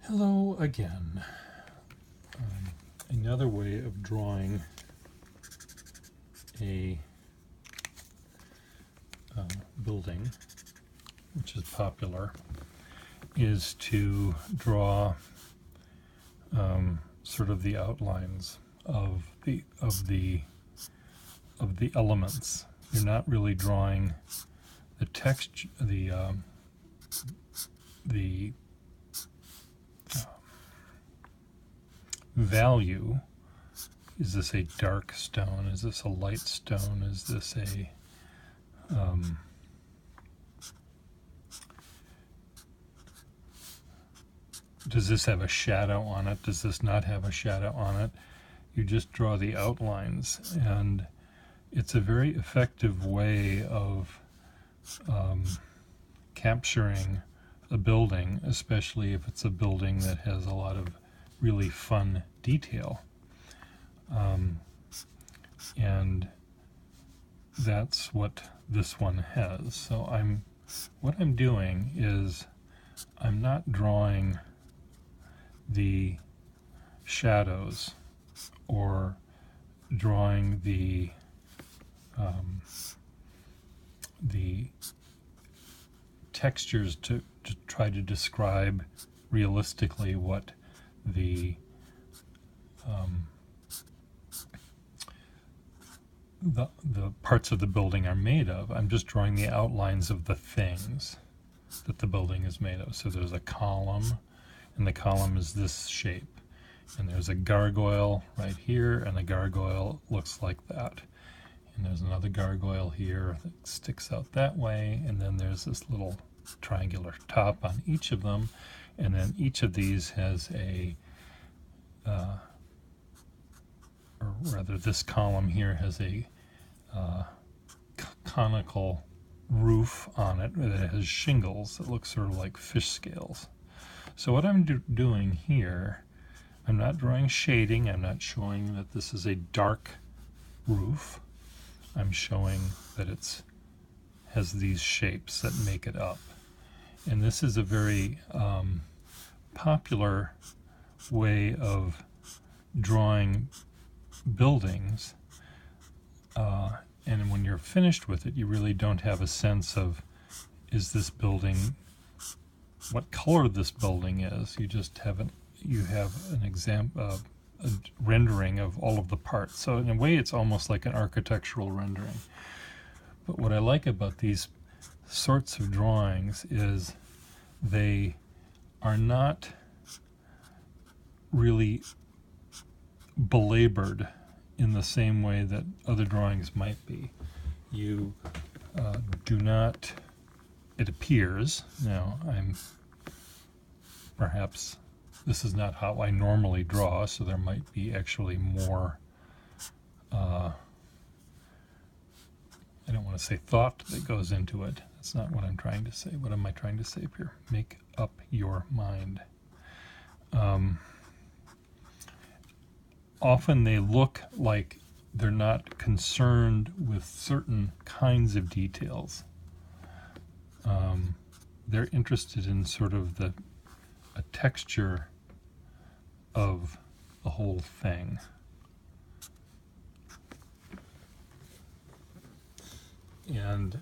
Hello again. Another way of drawing a building, which is popular, is to draw sort of the outlines of the elements. You're not really drawing the text, the value. Is this a dark stone? Is this a light stone? Is this a does this have a shadow on it? Does this not have a shadow on it? You just draw the outlines, and it's a very effective way of capturing a building, especially if it's a building that has a lot of really fun detail. And that's what this one has. So what I'm doing is I'm not drawing the shadows or drawing the textures to try to describe realistically what the parts of the building are made of. I'm just drawing the outlines of the things that the building is made of. So there's a column, and the column is this shape. And there's a gargoyle right here, and the gargoyle looks like that. And there's another gargoyle here that sticks out that way, and then there's this little triangular top on each of them, and then each of these has a or rather this column here has a conical roof on it that has shingles that look sort of like fish scales. So what I'm doing here, I'm not drawing shading, I'm not showing that this is a dark roof. I'm showing that it has these shapes that make it up. And this is a very popular way of drawing buildings, and when you're finished with it, you really don't have a sense of, is this building, what color this building is. You just have an example, a rendering of all of the parts. So in a way, it's almost like an architectural rendering. But what I like about these sorts of drawings is they are not really belabored in the same way that other drawings might be. You do not, it appears, now perhaps this is not how I normally draw, so there might be actually more, I don't want to say thought that goes into it. That's not what I'm trying to say. What am I trying to say up here? Make up your mind. Often they look like they're not concerned with certain kinds of details. They're interested in sort of a texture of the whole thing. And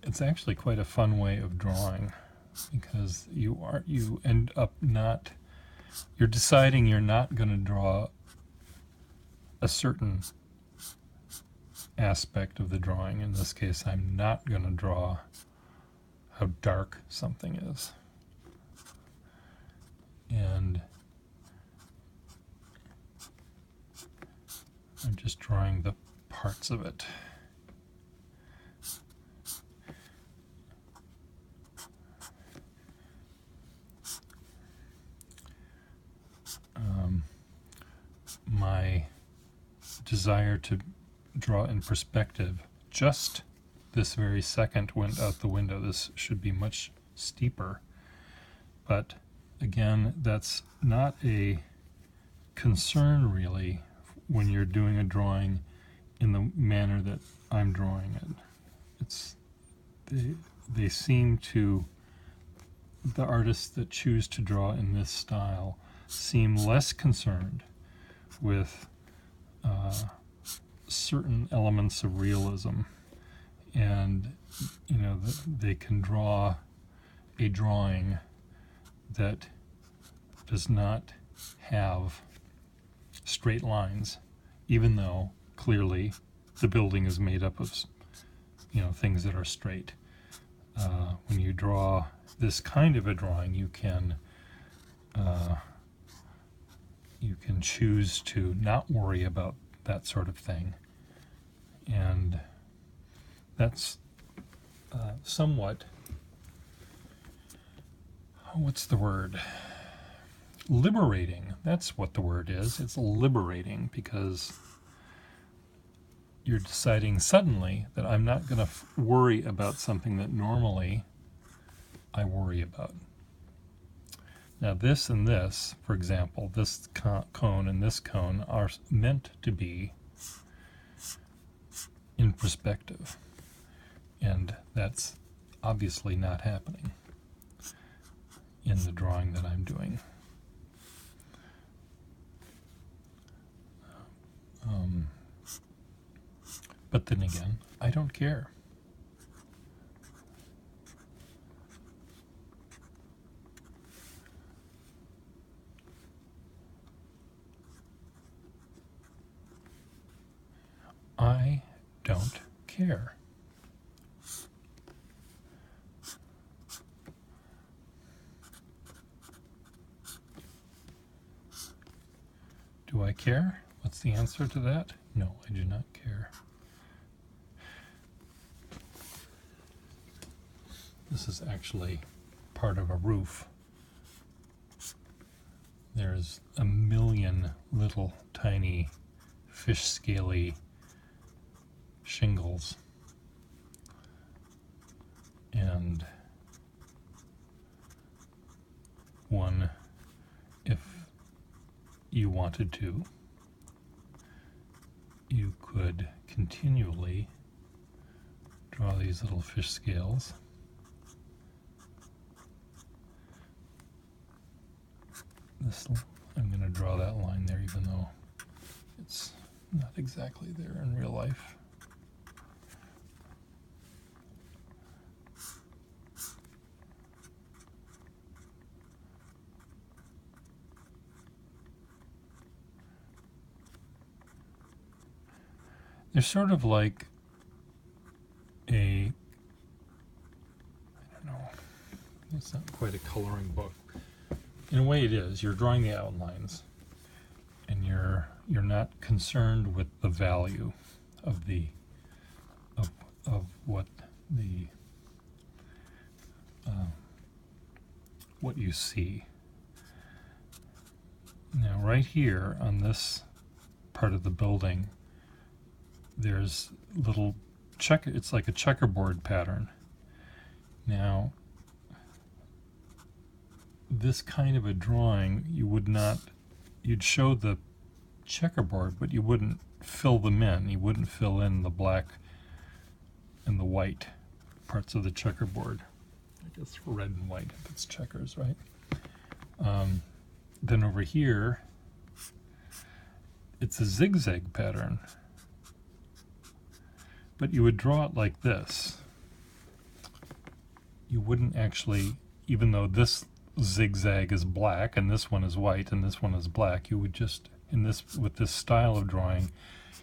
it's actually quite a fun way of drawing, because you end up not, you're deciding you're not going to draw a certain aspect of the drawing. In this case, I'm not going to draw how dark something is. And I'm just drawing the parts of it. My desire to draw in perspective just this very second went out the window. This should be much steeper. But again, that's not a concern really when you're doing a drawing in the manner that I'm drawing it. They seem to the artists that choose to draw in this style seem less concerned with certain elements of realism, and they can draw a drawing that does not have straight lines, even though clearly the building is made up of things that are straight. When you draw this kind of a drawing, you can choose to not worry about that sort of thing, and that's somewhat, what's the word? Liberating. That's what the word is. It's liberating, because you're deciding suddenly that I'm not going to worry about something that normally I worry about. Now this and this, for example, this cone and this cone are meant to be in perspective, and that's obviously not happening in the drawing that I'm doing. But then again, I don't care. I don't care. Do I care? What's the answer to that? No, I do not care. This is actually part of a roof. There's a million little tiny fish scaly shingles, and one, if you wanted to, you could continually draw these little fish scales. I'm going to draw that line there, even though it's not exactly there in real life. They're sort of like I don't know, it's not quite a coloring book. In a way it is. You're drawing the outlines, and you're not concerned with the value of what what you see. Now right here on this part of the building, there's little it's like a checkerboard pattern. Now this kind of a drawing, you'd show the checkerboard, but you wouldn't fill them in. You wouldn't fill in the black and the white parts of the checkerboard. I guess red and white if it's checkers, right? Then over here, it's a zigzag pattern, but you would draw it like this. You wouldn't actually, even though this zigzag is black and this one is white and this one is black, you would just, with this style of drawing,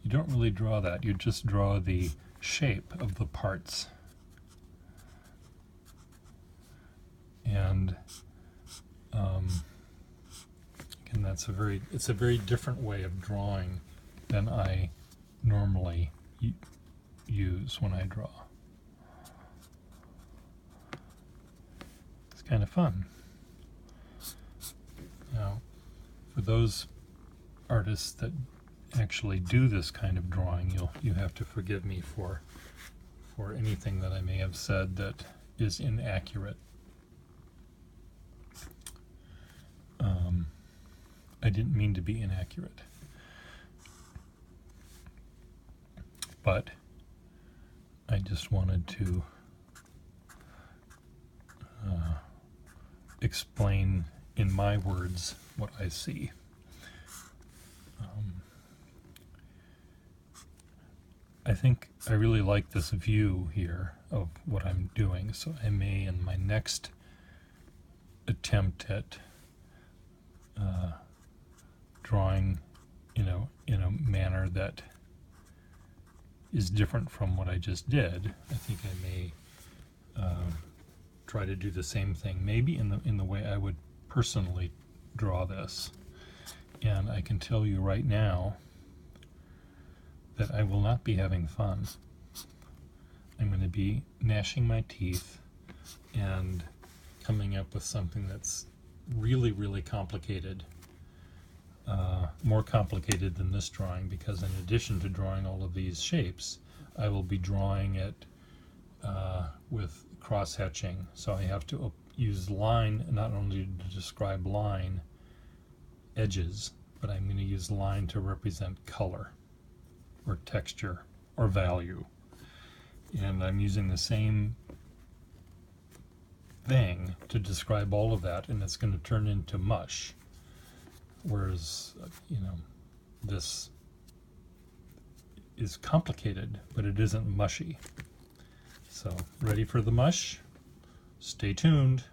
you don't really draw that. You just draw the shape of the parts. And again, it's a very different way of drawing than I normally use when I draw. It's kind of fun. Now, for those artists that actually do this kind of drawing, you have to forgive me for anything that I may have said that is inaccurate. I didn't mean to be inaccurate, but I just wanted to explain in my words what I see. I think I really like this view here of what I'm doing, so I may, in my next attempt at drawing, in a manner that is different from what I just did, I think I may try to do the same thing, maybe in the way I would personally draw this. And I can tell you right now that I will not be having fun. I'm going to be gnashing my teeth and coming up with something that's really, really complicated. More complicated than this drawing, because in addition to drawing all of these shapes, I will be drawing it with cross-hatching. So I have to use line not only to describe line edges, but I'm going to use line to represent color or texture or value. And I'm using the same thing to describe all of that, and it's going to turn into mush. Whereas, this is complicated, but it isn't mushy. So, ready for the mush? Stay tuned.